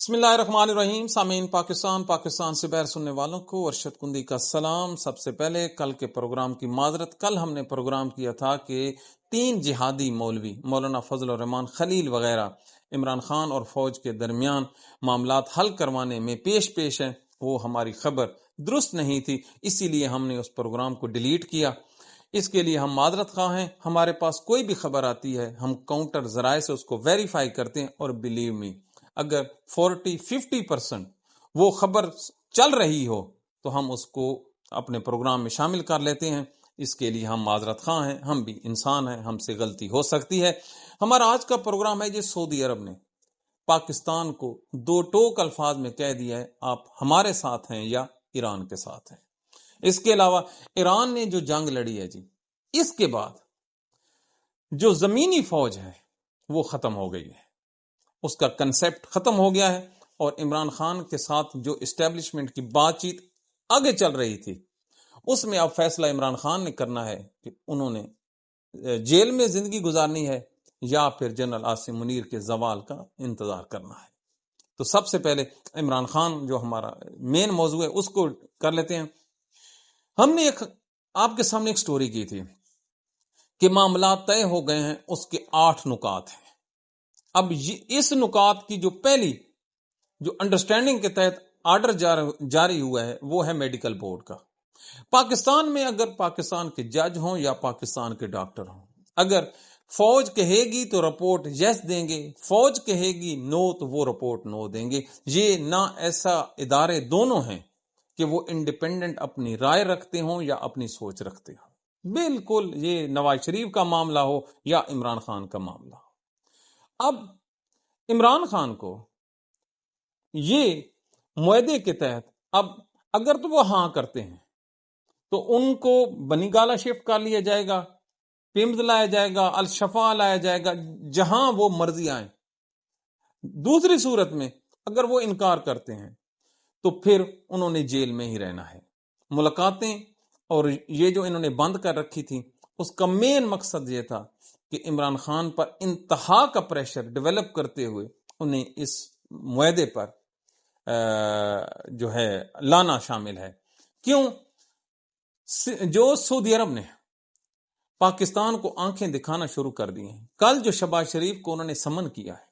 بسم اللہ الرحمن الرحیم. سامعین پاکستان سے باہر سننے والوں کو ارشد کندی کا سلام. سب سے پہلے کل کے پروگرام کی معذرت. کل ہم نے پروگرام کیا تھا کہ 3 جہادی مولوی مولانا فضل الرحمان خلیل وغیرہ عمران خان اور فوج کے درمیان معاملات حل کروانے میں پیش ہیں. وہ ہماری خبر درست نہیں تھی، اسی لیے ہم نے اس پروگرام کو ڈیلیٹ کیا. اس کے لیے ہم معذرت خواہ ہیں. ہمارے پاس کوئی بھی خبر آتی ہے ہم کاؤنٹر ذرائع سے اس کو ویریفائی کرتے ہیں، اور بلیو می اگر 40-50% وہ خبر چل رہی ہو تو ہم اس کو اپنے پروگرام میں شامل کر لیتے ہیں. اس کے لیے ہم معذرت خواہ ہیں، ہم بھی انسان ہیں، ہم سے غلطی ہو سکتی ہے. ہمارا آج کا پروگرام ہے جی سعودی عرب نے پاکستان کو 2 ٹوک الفاظ میں کہہ دیا ہے آپ ہمارے ساتھ ہیں یا ایران کے ساتھ ہیں. اس کے علاوہ ایران نے جو جنگ لڑی ہے جی، اس کے بعد جو زمینی فوج ہے وہ ختم ہو گئی ہے، اس کا کنسیپٹ ختم ہو گیا ہے. اور عمران خان کے ساتھ جو اسٹیبلشمنٹ کی بات چیت آگے چل رہی تھی، اس میں اب فیصلہ عمران خان نے کرنا ہے کہ انہوں نے جیل میں زندگی گزارنی ہے یا پھر جنرل عاصم منیر کے زوال کا انتظار کرنا ہے. تو سب سے پہلے عمران خان جو ہمارا مین موضوع ہے اس کو کر لیتے ہیں. ہم نے آپ کے سامنے ایک سٹوری کی تھی کہ معاملات طے ہو گئے ہیں، اس کے 8 نکات ہیں. اب اس نکات کی جو پہلی جو انڈرسٹینڈنگ کے تحت آرڈر جاری ہوا ہے وہ ہے میڈیکل بورڈ کا. پاکستان میں اگر پاکستان کے جج ہوں یا پاکستان کے ڈاکٹر ہوں، اگر فوج کہے گی تو رپورٹ یس دیں گے، فوج کہے گی نو تو وہ رپورٹ نو دیں گے. یہ نہ ایسا ادارے دونوں ہیں کہ وہ انڈیپینڈنٹ اپنی رائے رکھتے ہوں یا اپنی سوچ رکھتے ہوں. بالکل یہ نواز شریف کا معاملہ ہو یا عمران خان کا معاملہ ہو. اب عمران خان کو یہ معاہدے کے تحت اب اگر تو وہ ہاں کرتے ہیں تو ان کو بنی گالا شفٹ کر لیا جائے گا، پیمز لایا جائے گا، الشفا لایا جائے گا، جہاں وہ مرضی آئیں. دوسری صورت میں اگر وہ انکار کرتے ہیں تو پھر انہوں نے جیل میں ہی رہنا ہے. ملاقاتیں اور یہ جو انہوں نے بند کر رکھی تھی اس کا مین مقصد یہ تھا کہ عمران خان پر انتہا کا پریشر ڈیولپ کرتے ہوئے انہیں اس معاہدے پر جو ہے لانا شامل ہے. کیوں؟ جو سعودی عرب نے پاکستان کو آنکھیں دکھانا شروع کر دی ہیں. کل جو شہباز شریف کو انہوں نے سمن کیا ہے،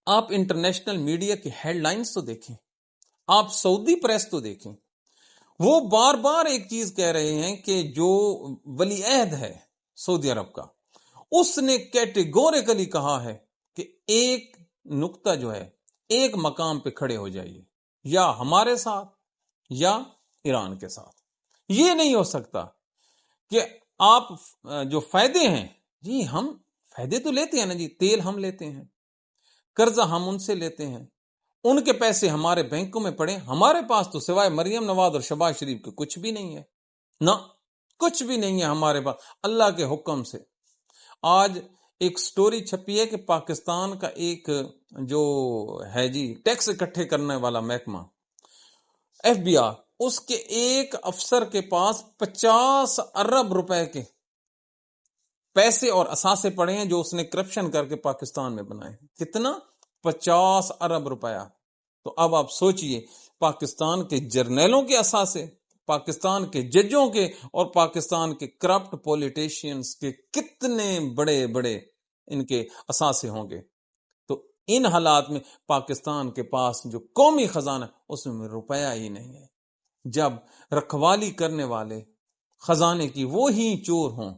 آپ انٹرنیشنل میڈیا کی ہیڈ لائنز تو دیکھیں، آپ سعودی پریس تو دیکھیں، وہ بار بار ایک چیز کہہ رہے ہیں کہ جو ولی عہد ہے سعودی عرب کا، اس نے کیٹیگوریکلی کہا ہے کہ ایک نقطہ جو ہے ایک مقام پہ کھڑے ہو جائیے، یا ہمارے ساتھ یا ایران کے ساتھ. یہ نہیں ہو سکتا کہ آپ جو فائدے ہیں، جی ہم فائدے تو لیتے ہیں نا جی، تیل ہم لیتے ہیں، قرضہ ہم ان سے لیتے ہیں، ان کے پیسے ہمارے بینکوں میں پڑے، ہمارے پاس تو سوائے مریم نواز اور شہباز شریف کے کچھ بھی نہیں ہے، نہ کچھ بھی نہیں ہے ہمارے پاس اللہ کے حکم سے. آج ایک سٹوری چھپی ہے کہ پاکستان کا ایک جو ہے جی ٹیکس اکٹھے کرنے والا محکمہ FBI، اس کے ایک افسر کے پاس 50 ارب روپے کے پیسے اور اثاثے پڑے ہیں جو اس نے کرپشن کر کے پاکستان میں بنائے ہیں. کتنا؟ 50 ارب روپیہ. تو اب آپ سوچئے پاکستان کے جرنیلوں کے اثاثے، پاکستان کے ججوں کے اور پاکستان کے کرپٹ پولیٹیشینز کے کتنے بڑے بڑے ان کے اثاثے ہوں گے. تو ان حالات میں پاکستان کے پاس جو قومی خزانہ اس میں روپیہ ہی نہیں ہے. جب رکھوالی کرنے والے خزانے کی وہی چور ہوں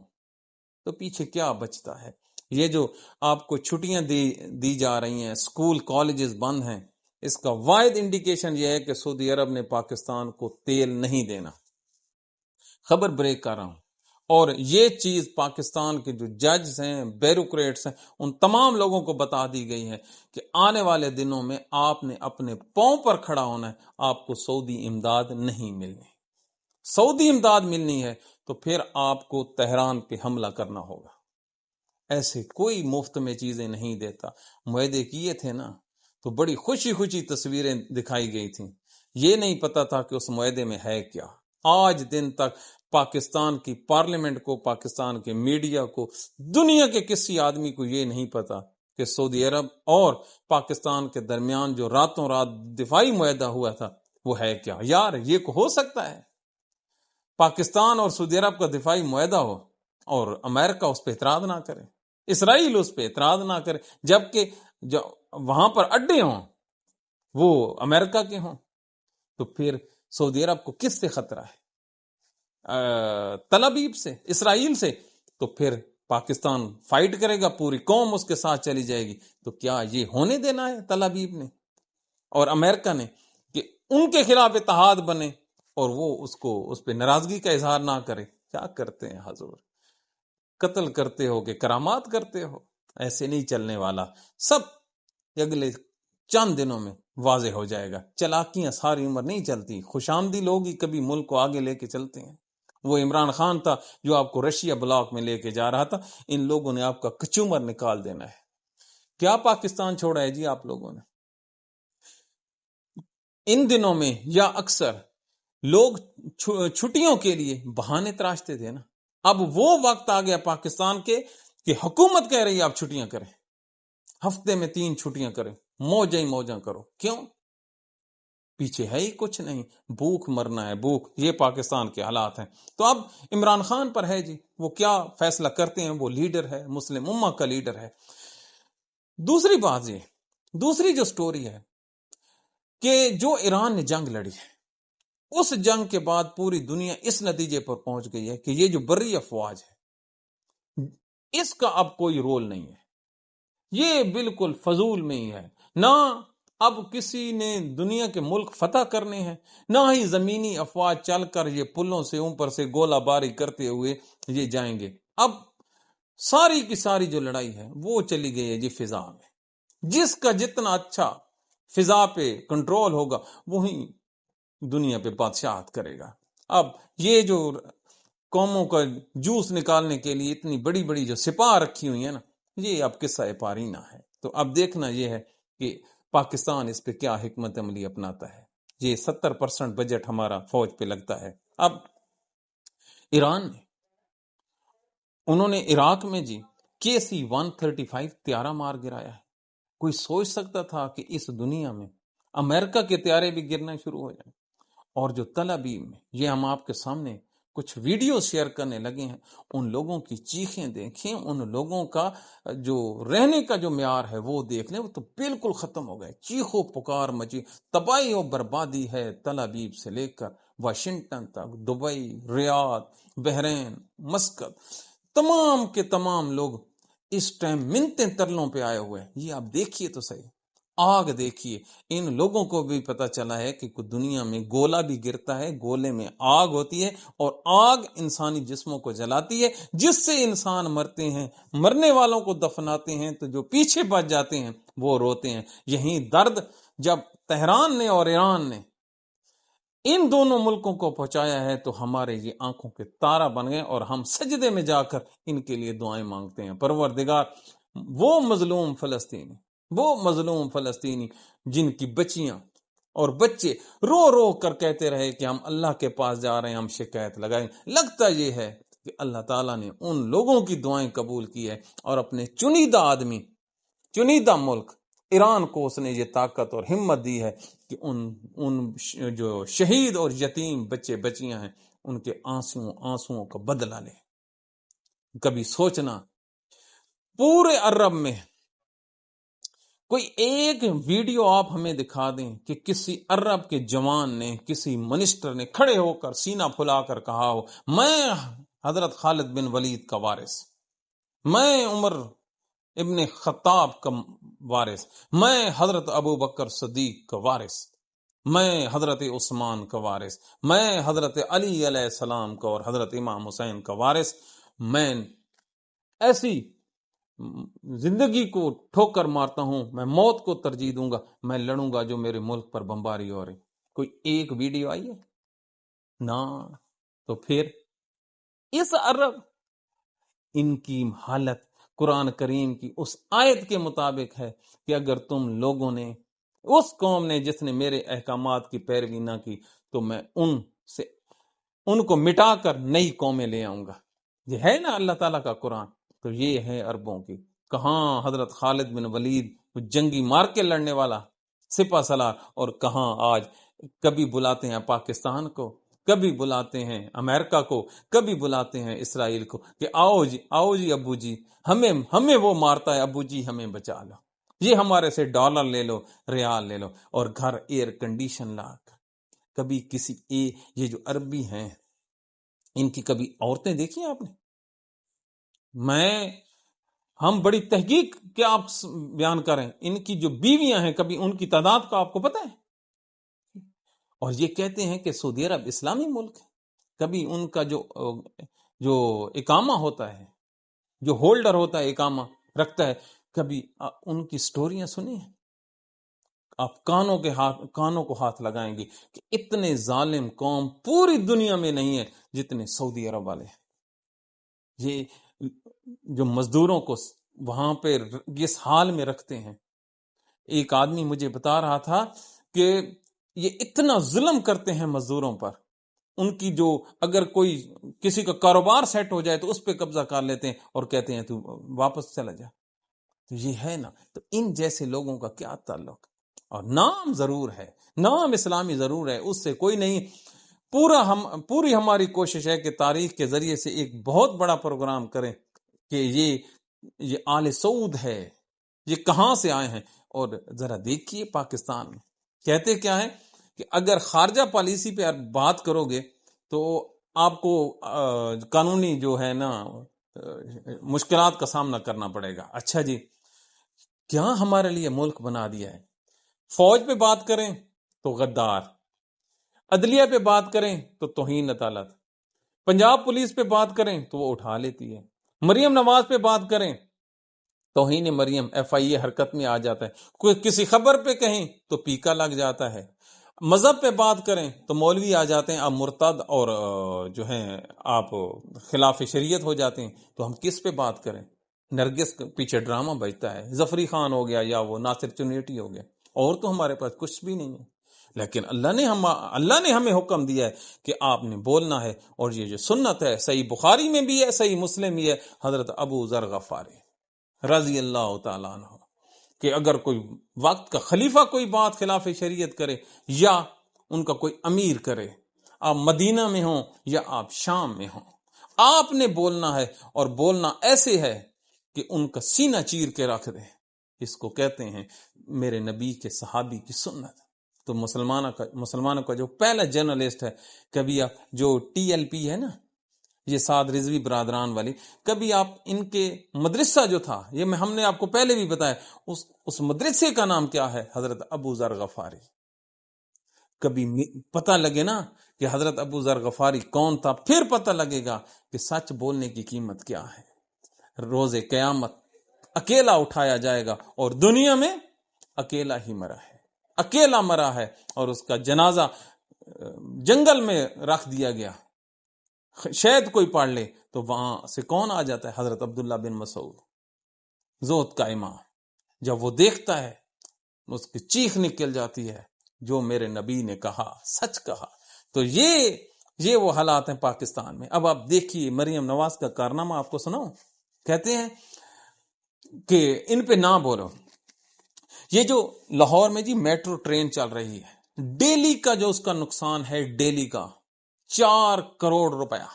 تو پیچھے کیا بچتا ہے؟ یہ جو آپ کو چھٹیاں دی جا رہی ہیں، سکول کالجز بند ہیں، اس کا واحد انڈیکیشن یہ ہے کہ سعودی عرب نے پاکستان کو تیل نہیں دینا. خبر بریک کر رہا ہوں. اور یہ چیز پاکستان کے جو ججز ہیں، بیوروکریٹس ہیں، ان تمام لوگوں کو بتا دی گئی ہے کہ آنے والے دنوں میں آپ نے اپنے پاؤں پر کھڑا ہونا ہے. آپ کو سعودی امداد نہیں ملنی. سعودی امداد ملنی ہے تو پھر آپ کو تہران پہ حملہ کرنا ہوگا. ایسے کوئی مفت میں چیزیں نہیں دیتا. معاہدے کیے تھے نا تو بڑی خوشی تصویریں دکھائی گئی تھیں. یہ نہیں پتا تھا کہ اس معاہدے میں ہے کیا. آج دن تک پاکستان کی پارلیمنٹ کو، پاکستان کے میڈیا کو، دنیا کے کسی آدمی کو یہ نہیں پتا کہ سعودی عرب اور پاکستان کے درمیان جو راتوں رات دفاعی معاہدہ ہوا تھا وہ ہے کیا؟ یار یہ ہو سکتا ہے پاکستان اور سعودی عرب کا دفاعی معاہدہ ہو اور امریکہ اس پہ اعتراض نہ کرے، اسرائیل اس پہ اعتراض نہ کرے، جبکہ جو وہاں پر اڈے ہوں وہ امریکہ کے ہوں؟ تو پھر سعودی عرب کو کس سے خطرہ ہے؟ تل ابیب سے، اسرائیل سے؟ تو پھر پاکستان فائٹ کرے گا، پوری قوم اس کے ساتھ چلی جائے گی۔ تو کیا یہ ہونے دینا ہے تل ابیب نے اور امریکہ نے کہ ان کے خلاف اتحاد بنے اور وہ اس پہ ناراضگی کا اظہار نہ کرے؟ کیا کرتے ہیں حضور، قتل کرتے ہو کہ کرامات کرتے ہو؟ ایسے نہیں چلنے والا، سب اگلے چند دنوں میں واضح ہو جائے گا۔ چلاکیاں ساری عمر نہیں چلتی، خوش آمدی لوگ ہی کبھی ملک کو آگے لے کے چلتے ہیں۔ وہ عمران خان تھا جو آپ کو رشیا بلاک میں لے کے جا رہا تھا، ان لوگوں نے آپ کا کچومر نکال دینا ہے۔ کیا پاکستان چھوڑا ہے جی آپ لوگوں نے؟ ان دنوں میں یا اکثر لوگ چھٹیوں کے لیے بہانے تراشتے تھے نا، اب وہ وقت آ گیا پاکستان کے کہ حکومت کہہ رہی ہے آپ چھٹیاں کریں، ہفتے میں 3 چھٹیاں کریں، موجیں موجاں کرو۔ کیوں؟ پیچھے ہے ہی کچھ نہیں، بھوک مرنا ہے، بھوک۔ یہ پاکستان کے حالات ہیں۔ تو اب عمران خان پر ہے جی، وہ کیا فیصلہ کرتے ہیں، وہ لیڈر ہے، مسلم امہ کا لیڈر ہے۔ دوسری بات یہ، دوسری جو سٹوری ہے کہ جو ایران نے جنگ لڑی ہے، اس جنگ کے بعد پوری دنیا اس نتیجے پر پہنچ گئی ہے کہ یہ جو بری افواج ہے اس کا اب کوئی رول نہیں ہے، یہ بالکل فضول میں ہی ہے۔ نہ اب کسی نے دنیا کے ملک فتح کرنے ہیں، نہ ہی زمینی افواج چل کر یہ پلوں سے اوپر سے گولہ باری کرتے ہوئے یہ جائیں گے۔ اب ساری کی ساری جو لڑائی ہے وہ چلی گئی ہے جی فضا میں۔ جس کا جتنا اچھا فضا پہ کنٹرول ہوگا وہی دنیا پہ بادشاہت کرے گا۔ اب یہ جو قوموں کا جوس نکالنے کے لیے اتنی بڑی بڑی جو سپاہ رکھی ہوئی ہیں نا، یہ اب قصہ پارینہ ہے۔ تو اب دیکھنا یہ ہے کہ پاکستان اس پہ کیا حکمت عملی اپناتا ہے۔ یہ 70% بجٹ ہمارا فوج پہ لگتا ہے۔ اب ایران نے، انہوں نے عراق میں جی KC-135 طیارہ مار گرایا ہے۔ کوئی سوچ سکتا تھا کہ اس دنیا میں امریکہ کے طیارے بھی گرنا شروع ہو جائیں؟ اور جو تل ابیب میں، یہ ہم آپ کے سامنے کچھ ویڈیو شیئر کرنے لگے ہیں، ان لوگوں کی چیخیں دیکھیں، ان لوگوں کا جو رہنے کا جو معیار ہے وہ دیکھ لیں، وہ تو بالکل ختم ہو گئے۔ چیخو پکار مچی، تباہی و بربادی ہے تل ابیب سے لے کر واشنگٹن تک، دبئی، ریاض، بحرین، مسقط، تمام کے تمام لوگ اس ٹائم منتیں ترلوں پہ آئے ہوئے ہیں۔ یہ آپ دیکھیے تو صحیح، آگ دیکھیے۔ ان لوگوں کو بھی پتا چلا ہے کہ دنیا میں گولا بھی گرتا ہے، گولے میں آگ ہوتی ہے، اور آگ انسانی جسموں کو جلاتی ہے، جس سے انسان مرتے ہیں۔ مرنے والوں کو دفناتے ہیں تو جو پیچھے بچ جاتے ہیں وہ روتے ہیں۔ یہی درد جب تہران نے اور ایران نے ان دونوں ملکوں کو پہنچایا ہے تو ہمارے یہ آنکھوں کے تارا بن گئے، اور ہم سجدے میں جا کر ان کے لیے دعائیں مانگتے ہیں۔ پروردگار، وہ مظلوم فلسطینی جن کی بچیاں اور بچے رو رو کر کہتے رہے کہ ہم اللہ کے پاس جا رہے ہیں، ہم شکایت لگائیں، لگتا یہ ہے کہ اللہ تعالیٰ نے ان لوگوں کی دعائیں قبول کی ہے، اور اپنے چنیدہ آدمی، چنیدہ ملک ایران کو اس نے یہ طاقت اور ہمت دی ہے کہ ان جو شہید اور یتیم بچے بچیاں ہیں ان کے آنسوؤں کا بدلہ لے۔ کبھی سوچنا پورے عرب میں کوئی ایک ویڈیو آپ ہمیں دکھا دیں کہ کسی عرب کے جوان نے، کسی منسٹر نے کھڑے ہو کر سینہ پھلا کر کہا ہو میں حضرت خالد بن ولید کا وارث، میں عمر ابن خطاب کا وارث، میں حضرت ابو بکر صدیق کا وارث، میں حضرت عثمان کا وارث، میں حضرت علی علیہ السلام کا اور حضرت امام حسین کا وارث، میں ایسی زندگی کو ٹھوکر مارتا ہوں، میں موت کو ترجیح دوں گا، میں لڑوں گا جو میرے ملک پر بمباری ہو رہی۔ کوئی ایک ویڈیو آئی ہے؟ نہ۔ تو پھر اس عرب، ان کی حالت قرآن کریم کی اس آیت کے مطابق ہے کہ اگر تم لوگوں نے، اس قوم نے جس نے میرے احکامات کی پیروی نہ کی، تو میں ان کو مٹا کر نئی قومیں لے آؤں گا۔ یہ ہے نا اللہ تعالیٰ کا قرآن۔ تو یہ ہے عربوں کی کہاں حضرت خالد بن ولید جنگی مار کے لڑنے والا سپہ سالار، اور کہاں آج کبھی بلاتے ہیں پاکستان کو، کبھی بلاتے ہیں امریکہ کو، کبھی بلاتے ہیں اسرائیل کو کہ آؤ جی ابو جی، ہمیں وہ مارتا ہے، ابو جی ہمیں بچا لو، یہ ہمارے سے ڈالر لے لو، ریال لے لو، اور گھر ایئر کنڈیشن لا کر۔ کبھی یہ جو عربی ہیں ان کی کبھی عورتیں دیکھی آپ نے؟ ہم بڑی تحقیق کے آپ بیان کریں، ان کی جو بیویاں ہیں کبھی ان کی تعداد کا آپ کو پتہ ہے؟ اور یہ کہتے ہیں کہ سعودی عرب اسلامی ملک ہے، کبھی ان کا جو اقامہ ہوتا ہے، جو ہولڈر ہوتا ہے اقامہ رکھتا ہے، کبھی ان کی سٹوریاں سنی ہیں؟ آپ کانوں کو ہاتھ لگائیں گے کہ اتنے ظالم قوم پوری دنیا میں نہیں ہے جتنے سعودی عرب والے ہیں۔ یہ جو مزدوروں کو وہاں پہ اس حال میں رکھتے ہیں۔ ایک آدمی مجھے بتا رہا تھا کہ یہ اتنا ظلم کرتے ہیں مزدوروں پر، ان کی جو اگر کوئی کسی کا کاروبار سیٹ ہو جائے تو اس پہ قبضہ کر لیتے ہیں اور کہتے ہیں تو واپس چلا جا۔ تو یہ ہے نا، تو ان جیسے لوگوں کا کیا تعلق؟ اور نام ضرور ہے، نام اسلامی ضرور ہے، اس سے کوئی نہیں۔ پوری ہماری کوشش ہے کہ تاریخ کے ذریعے سے ایک بہت بڑا پروگرام کریں کہ یہ آل سعود ہے، یہ کہاں سے آئے ہیں۔ اور ذرا دیکھیے پاکستان میں کہتے کیا ہے کہ اگر خارجہ پالیسی پہ بات کرو گے تو آپ کو قانونی جو ہے نا مشکلات کا سامنا کرنا پڑے گا۔ اچھا جی، کیا ہمارے لیے ملک بنا دیا ہے؟ فوج پہ بات کریں تو غدار، عدلیہ پہ بات کریں تو توہین عدالت، پنجاب پولیس پہ بات کریں تو وہ اٹھا لیتی ہے، مریم نواز پہ بات کریں توہین مریم FIA حرکت میں آ جاتا ہے، کوئی کسی خبر پہ کہیں تو پیکا لگ جاتا ہے، مذہب پہ بات کریں تو مولوی آ جاتے ہیں، آپ مرتد اور جو ہیں آپ خلاف شریعت ہو جاتے ہیں۔ تو ہم کس پہ بات کریں؟ نرگس پیچھے ڈرامہ بجتا ہے، ظفری خان ہو گیا یا وہ ناصر چنیٹی ہو گیا، اور تو ہمارے پاس کچھ بھی نہیں ہے۔ لیکن اللہ نے ہمیں حکم دیا ہے کہ آپ نے بولنا ہے، اور یہ جو سنت ہے صحیح بخاری میں بھی ہے، صحیح مسلم بھی ہے، حضرت ابو ذر غفاری رضی اللہ تعالیٰ عنہ، کہ اگر کوئی وقت کا خلیفہ کوئی بات خلاف شریعت کرے یا ان کا کوئی امیر کرے، آپ مدینہ میں ہوں یا آپ شام میں ہوں، آپ نے بولنا ہے، اور بولنا ایسے ہے کہ ان کا سینہ چیر کے رکھ دے۔ اس کو کہتے ہیں میرے نبی کے صحابی کی سنت۔ تو مسلمانوں کا جو پہلا جرنلسٹ ہے، کبھی آپ جو TLP ہے نا، یہ سعد رضوی برادران والی، کبھی آپ ان کے مدرسہ جو تھا، یہ ہم نے آپ کو پہلے بھی بتایا، اس مدرسے کا نام کیا ہے؟ حضرت ابو ذر غفاری۔ کبھی پتہ لگے نا کہ حضرت ابو ذر غفاری کون تھا، پھر پتہ لگے گا کہ سچ بولنے کی قیمت کیا ہے۔ روز قیامت اکیلا اٹھایا جائے گا، اور دنیا میں اکیلا ہی مرا ہے، اور اس کا جنازہ جنگل میں رکھ دیا گیا، شاید کوئی پڑھ لے تو وہاں سے کون آ جاتا ہے؟ حضرت عبداللہ بن مسعود، زہد کا امام۔ جب وہ دیکھتا ہے اس کی چیخ نکل جاتی ہے، جو میرے نبی نے کہا سچ کہا۔ تو یہ وہ حالات ہیں پاکستان میں۔ اب آپ دیکھیے مریم نواز کا کارنامہ آپ کو سناؤں، کہتے ہیں کہ ان پہ نہ بولو۔ یہ جو لاہور میں جی میٹرو ٹرین چل رہی ہے، ڈیلی کا جو اس کا نقصان ہے، ڈیلی کا 4 کروڑ روپیہ،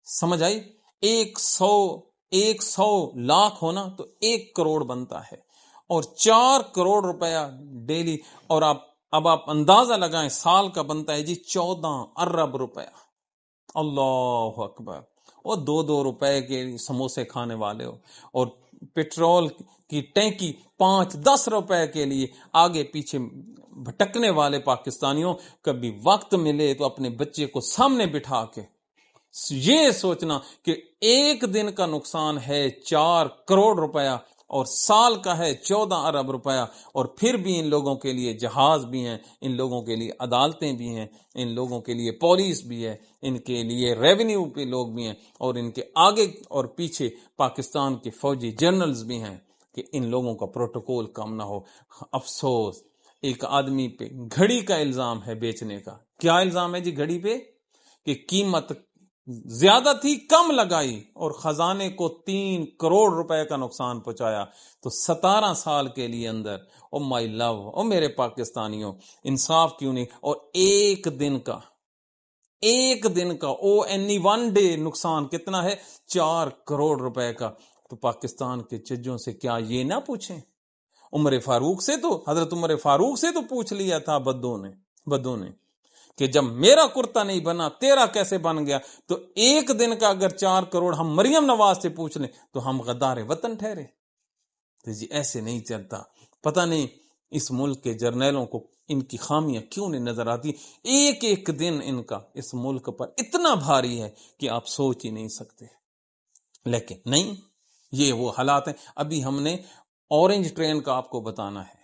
سمجھ آئی؟ 100 لاکھ ہونا تو 1 کروڑ بنتا ہے، اور 4 کروڑ روپیہ ڈیلی، اور اب آپ اندازہ لگائیں سال کا بنتا ہے جی 14 ارب روپیہ۔ اللہ اکبر! اور 2 روپے کے سموسے کھانے والے ہو، اور پیٹرول کی ٹینکی 5-10 روپے کے لیے آگے پیچھے بھٹکنے والے پاکستانیوں، کبھی وقت ملے تو اپنے بچے کو سامنے بٹھا کے یہ سوچنا کہ ایک دن کا نقصان ہے 4 کروڑ روپیہ، اور سال کا ہے 14 ارب روپیہ، اور پھر بھی ان لوگوں کے لیے جہاز بھی ہیں، ان لوگوں کے لیے عدالتیں بھی ہیں، ان لوگوں کے لیے پولیس بھی ہے، ان کے لیے ریونیو پہ لوگ بھی ہیں، اور ان کے آگے اور پیچھے پاکستان کے فوجی جنرلز بھی ہیں کہ ان لوگوں کا پروٹوکول کم نہ ہو۔ افسوس، ایک آدمی پہ گھڑی کا الزام ہے بیچنے کا۔ کیا الزام ہے جی گھڑی پہ؟ کہ قیمت زیادہ تھی کم لگائی اور خزانے کو 3 کروڑ روپے کا نقصان پہنچایا. تو 17 سال کے لیے اندر، او مائی لو، او میرے پاکستانیوں، انصاف کیوں نہیں؟ اور ایک دن کا او اینی ون ڈے نقصان کتنا ہے؟ 4 کروڑ روپے کا. تو پاکستان کے ججوں سے کیا یہ نہ پوچھیں؟ حضرت عمر فاروق سے تو پوچھ لیا تھا بدوں نے کہ جب میرا کرتا نہیں بنا تیرا کیسے بن گیا؟ تو ایک دن کا اگر 4 کروڑ ہم مریم نواز سے پوچھ لیں تو ہم غدار وطن ٹھہرے. تو جی ایسے نہیں چلتا. پتہ نہیں اس ملک کے جرنیلوں کو ان کی خامیاں کیوں نہیں نظر آتی؟ ایک ایک دن ان کا اس ملک پر اتنا بھاری ہے کہ آپ سوچ ہی نہیں سکتے. لیکن نہیں، یہ وہ حالات ہیں. ابھی ہم نے اورنج ٹرین کا آپ کو بتانا ہے،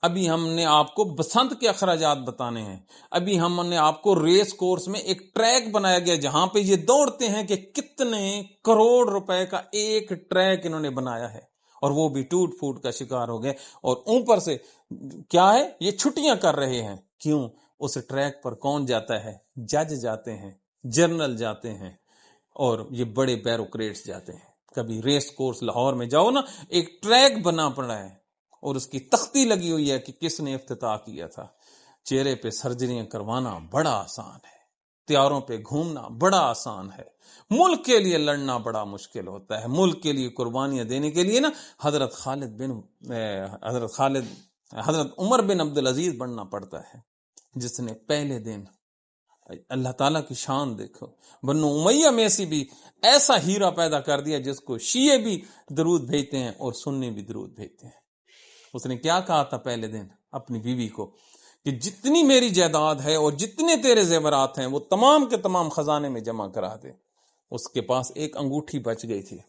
ابھی ہم نے آپ کو بسنت کے اخراجات بتانے ہیں، ابھی ہم نے آپ کو ریس کورس میں ایک ٹریک بنایا گیا جہاں پہ یہ دوڑتے ہیں کہ کتنے کروڑ روپے کا ایک ٹریک انہوں نے بنایا ہے، اور وہ بھی ٹوٹ پھوٹ کا شکار ہو گئے. اور اوپر سے کیا ہے، یہ چھٹیاں کر رہے ہیں. کیوں؟ اس ٹریک پر کون جاتا ہے؟ جج جاتے ہیں، جنرل جاتے ہیں، اور یہ بڑے بیوروکریٹس جاتے ہیں. کبھی ریس کورس لاہور میں جاؤ نا، ایک ٹریک بنا پڑا ہے اور اس کی تختی لگی ہوئی ہے کہ کس نے افتتاح کیا تھا. چہرے پہ سرجریاں کروانا بڑا آسان ہے، تیاروں پہ گھومنا بڑا آسان ہے، ملک کے لیے لڑنا بڑا مشکل ہوتا ہے. ملک کے لیے قربانیاں دینے کے لیے نا حضرت عمر بن عبدالعزیز بننا پڑتا ہے، جس نے پہلے دن، اللہ تعالیٰ کی شان دیکھو، بنو امیہ میں سے بھی ایسا ہیرا پیدا کر دیا جس کو شیعہ بھی درود بھیجتے ہیں اور سنی بھی درود بھیجتے ہیں. اس نے کیا کہا تھا پہلے دن اپنی بیوی کو کہ جتنی میری جائیداد ہے اور جتنے تیرے زیورات ہیں وہ تمام کے تمام خزانے میں جمع کرا دے. اس کے پاس ایک انگوٹھی بچ گئی تھی،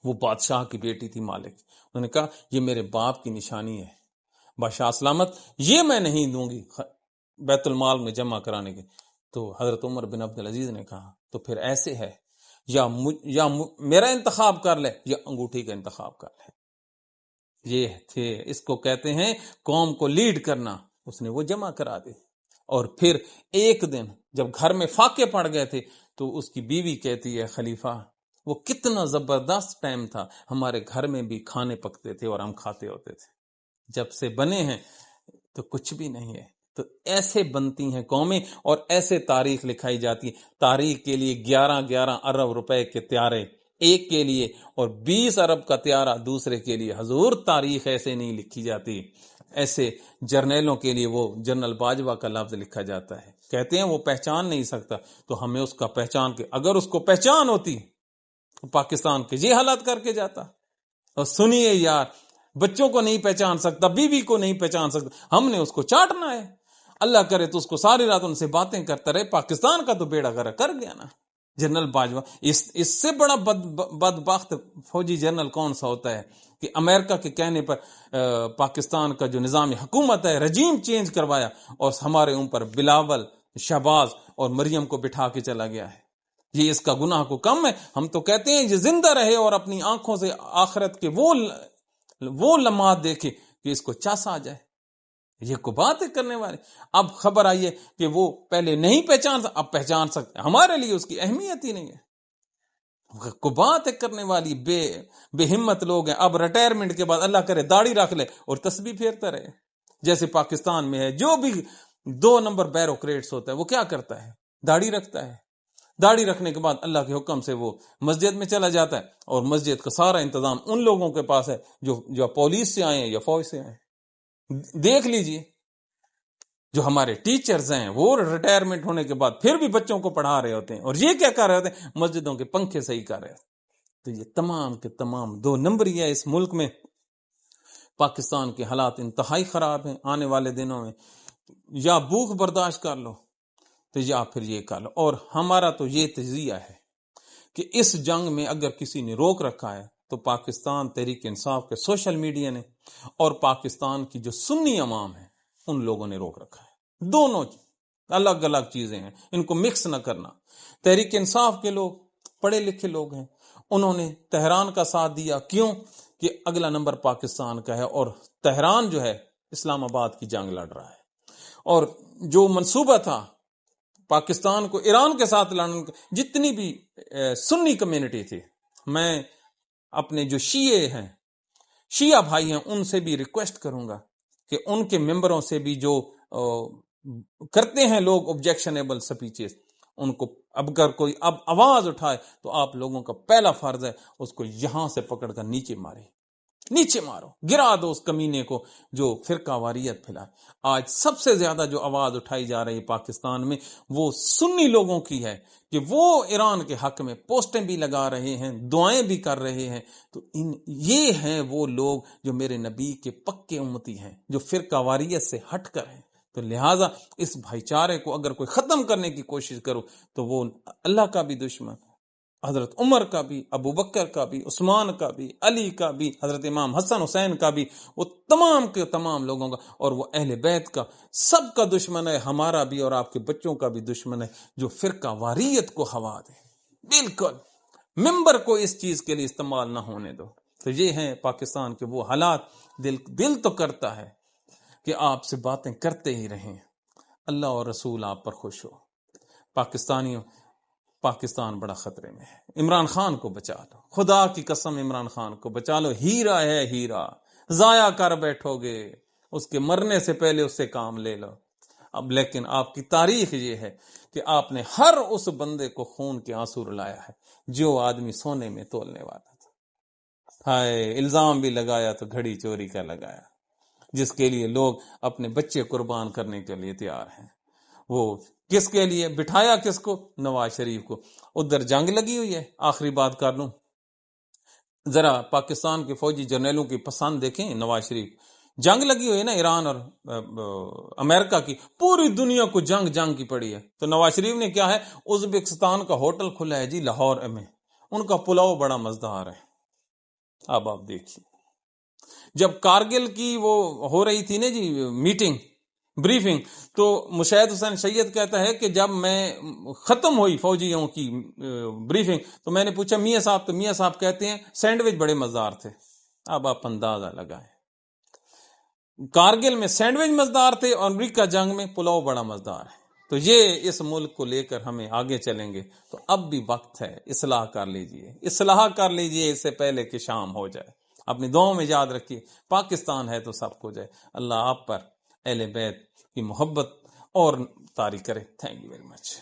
وہ بادشاہ کی بیٹی تھی مالک. انہوں نے کہا یہ میرے باپ کی نشانی ہے، بادشاہ سلامت، یہ میں نہیں دوں گی بیت المال میں جمع کرانے کے. تو حضرت عمر بن عبدالعزیز نے کہا تو پھر ایسے ہے، یا میرا انتخاب کر لے یا انگوٹھی کا انتخاب کر لے. یہ تھے، اس کو کہتے ہیں قوم کو لیڈ کرنا. اس نے وہ جمع کرا دی. اور پھر ایک دن جب گھر میں فاقے پڑ گئے تھے تو اس کی بیوی کہتی ہے خلیفہ وہ کتنا زبردست ٹائم تھا، ہمارے گھر میں بھی کھانے پکتے تھے اور ہم کھاتے ہوتے تھے، جب سے بنے ہیں تو کچھ بھی نہیں ہے. تو ایسے بنتی ہیں قومیں اور ایسے تاریخ لکھائی جاتی ہے. تاریخ کے لیے 11 ارب روپے کے تیارے ایک کے لیے اور 20 ارب کا تیارہ دوسرے کے لیے. حضور تاریخ ایسے نہیں لکھی جاتی. ایسے جرنیلوں کے لیے وہ جنرل باجوہ کا لفظ لکھا جاتا ہے، کہتے ہیں وہ پہچان نہیں سکتا. تو ہمیں اس کا پہچان کے، اگر اس کو پہچان ہوتی پاکستان کے یہ حالات کر کے جاتا. اور سنیے یار، بچوں کو نہیں پہچان سکتا، بیوی کو نہیں پہچان سکتا، ہم نے اس کو چاٹنا ہے. اللہ کرے تو اس کو ساری رات ان سے باتیں کرتا رہے. پاکستان کا تو بیڑا غرق کر گیا نا جنرل باجوہ. اس سے بڑا بدبخت فوجی جنرل کون سا ہوتا ہے کہ امریکہ کے کہنے پر پاکستان کا جو نظام حکومت ہے رجیم چینج کروایا اور ہمارے اوپر بلاول، شہباز اور مریم کو بٹھا کے چلا گیا ہے. یہ اس کا گناہ کو کم ہے؟ ہم تو کہتے ہیں یہ زندہ رہے اور اپنی آنکھوں سے آخرت کے وہ لمحات دیکھے کہ اس کو چس آ جائے. یہ کو بات ہے کرنے والے. اب خبر آئی ہے کہ وہ پہلے نہیں پہچان سکتے، اب پہچان سکتے. ہمارے لیے اس کی اہمیت ہی نہیں ہے. کو بات ہے کرنے والی بے ہمت لوگ ہیں. اب ریٹائرمنٹ کے بعد اللہ کرے داڑھی رکھ لے اور تسبیح پھیرتا رہے. جیسے پاکستان میں ہے جو بھی 2 نمبر بیوروکریٹس ہوتا ہے وہ کیا کرتا ہے؟ داڑھی رکھتا ہے. داڑھی رکھنے کے بعد اللہ کے حکم سے وہ مسجد میں چلا جاتا ہے اور مسجد کا سارا انتظام ان لوگوں کے پاس ہے جو پولیس سے آئے ہیں یا فوج سے آئے ہیں. دیکھ لیجئے جو ہمارے ٹیچرز ہیں وہ ریٹائرمنٹ ہونے کے بعد پھر بھی بچوں کو پڑھا رہے ہوتے ہیں اور یہ کیا کر رہے ہوتے ہیں؟ مسجدوں کے پنکھے صحیح کر رہے ہوتے ہیں. تو یہ تمام کے تمام 2 نمبری ہے. اس ملک میں پاکستان کے حالات انتہائی خراب ہیں. آنے والے دنوں میں یا بھوک برداشت کر لو تو یا پھر یہ کر لو. اور ہمارا تو یہ تجزیہ ہے کہ اس جنگ میں اگر کسی نے روک رکھا ہے تو پاکستان تحریک انصاف کے سوشل میڈیا نے اور پاکستان کی جو سنی عوام ہے ان لوگوں نے روک رکھا ہے. دونوں الگ الگ چیزیں ہیں، ان کو مکس نہ کرنا. تحریک انصاف کے لوگ پڑھے لکھے لوگ ہیں، انہوں نے تہران کا ساتھ دیا. کیوں؟ کہ اگلا نمبر پاکستان کا ہے اور تہران جو ہے اسلام آباد کی جنگ لڑ رہا ہے. اور جو منصوبہ تھا پاکستان کو ایران کے ساتھ لڑنے، جتنی بھی سنی کمیونٹی تھی، میں اپنے جو شیعہ بھائی ہیں ان سے بھی ریکویسٹ کروں گا کہ ان کے ممبروں سے بھی جو کرتے ہیں لوگ آبجیکشنیبل سپیچز، ان کو اب اگر کوئی اب آواز اٹھائے تو آپ لوگوں کا پہلا فرض ہے اس کو یہاں سے پکڑ کر نیچے مارو، گرا دو اس کمینے کو جو فرقہ واریت پھیلائے۔ آج سب سے زیادہ جو آواز اٹھائی جا رہی ہے پاکستان میں وہ سنی لوگوں کی ہے کہ وہ ایران کے حق میں پوسٹیں بھی لگا رہے ہیں، دعائیں بھی کر رہے ہیں۔ تو یہ ہیں وہ لوگ جو میرے نبی کے پکے امتی ہیں، جو فرقہ واریت سے ہٹ کر ہیں۔ تو لہٰذا اس بھائی چارے کو اگر کوئی ختم کرنے کی کوشش کرو تو وہ اللہ کا بھی دشمن، حضرت عمر کا بھی، ابو بکر کا بھی، عثمان کا بھی، علی کا بھی، حضرت امام حسن حسین کا بھی، وہ تمام کے تمام لوگوں کا، اور وہ اہل بیت کا سب کا دشمن ہے، ہمارا بھی اور آپ کے بچوں کا بھی دشمن ہے جو فرقہ واریت کو ہوا دے۔ بالکل ممبر کو اس چیز کے لیے استعمال نہ ہونے دو۔ تو یہ ہیں پاکستان کے وہ حالات۔ دل تو کرتا ہے کہ آپ سے باتیں کرتے ہی رہیں، اللہ اور رسول آپ پر خوش ہو۔ پاکستانیوں، پاکستان بڑا خطرے میں ہے، عمران خان کو بچا لو، خدا کی قسم عمران خان کو بچا لو، ہیرا ہے ہیرا، ضائع کر بیٹھو گے، اس کے مرنے سے پہلے اس سے کام لے لو۔ اب لیکن آپ کی تاریخ یہ ہے کہ آپ نے ہر اس بندے کو خون کے آنسو رلایا ہے جو آدمی سونے میں تولنے والا تھا۔ ہائے، الزام بھی لگایا تو گھڑی چوری کا لگایا، جس کے لیے لوگ اپنے بچے قربان کرنے کے لیے تیار ہیں۔ وہ کس کے لیے بٹھایا؟ کس کو؟ نواز شریف کو۔ ادھر جنگ لگی ہوئی ہے۔ آخری بات کر لوں، ذرا پاکستان کے فوجی جرنیلوں کی پسند دیکھیں۔ نواز شریف، جنگ لگی ہوئی ہے نا ایران اور امریکہ کی، پوری دنیا کو جنگ کی پڑی ہے۔ تو نواز شریف نے کیا ہے، ازبکستان کا ہوٹل کھلا ہے جی لاہور میں، ان کا پلاؤ بڑا مزدار ہے۔ اب آپ دیکھیے، جب کارگل کی وہ ہو رہی تھی نا جی میٹنگ، بریفنگ، تو مشاہد حسین سید کہتا ہے کہ جب میں ختم ہوئی فوجیوں کی بریفنگ تو میں نے پوچھا میاں صاحب، تو میاں صاحب کہتے ہیں سینڈوچ بڑے مزدار تھے۔ اب آپ اندازہ لگائیں، کارگل میں سینڈوچ مزدار تھے اور امریکہ جنگ میں پلاؤ بڑا مزدار ہے۔ تو یہ اس ملک کو لے کر ہمیں آگے چلیں گے تو اب بھی وقت ہے، اصلاح کر لیجئے اس سے پہلے کہ شام ہو جائے۔ اپنی دعاؤں میں یاد رکھیے، پاکستان ہے تو سب کچھ ہے۔ اللہ آپ پر اہل بیت کی محبت اور طاری کرے۔ Thank you very much.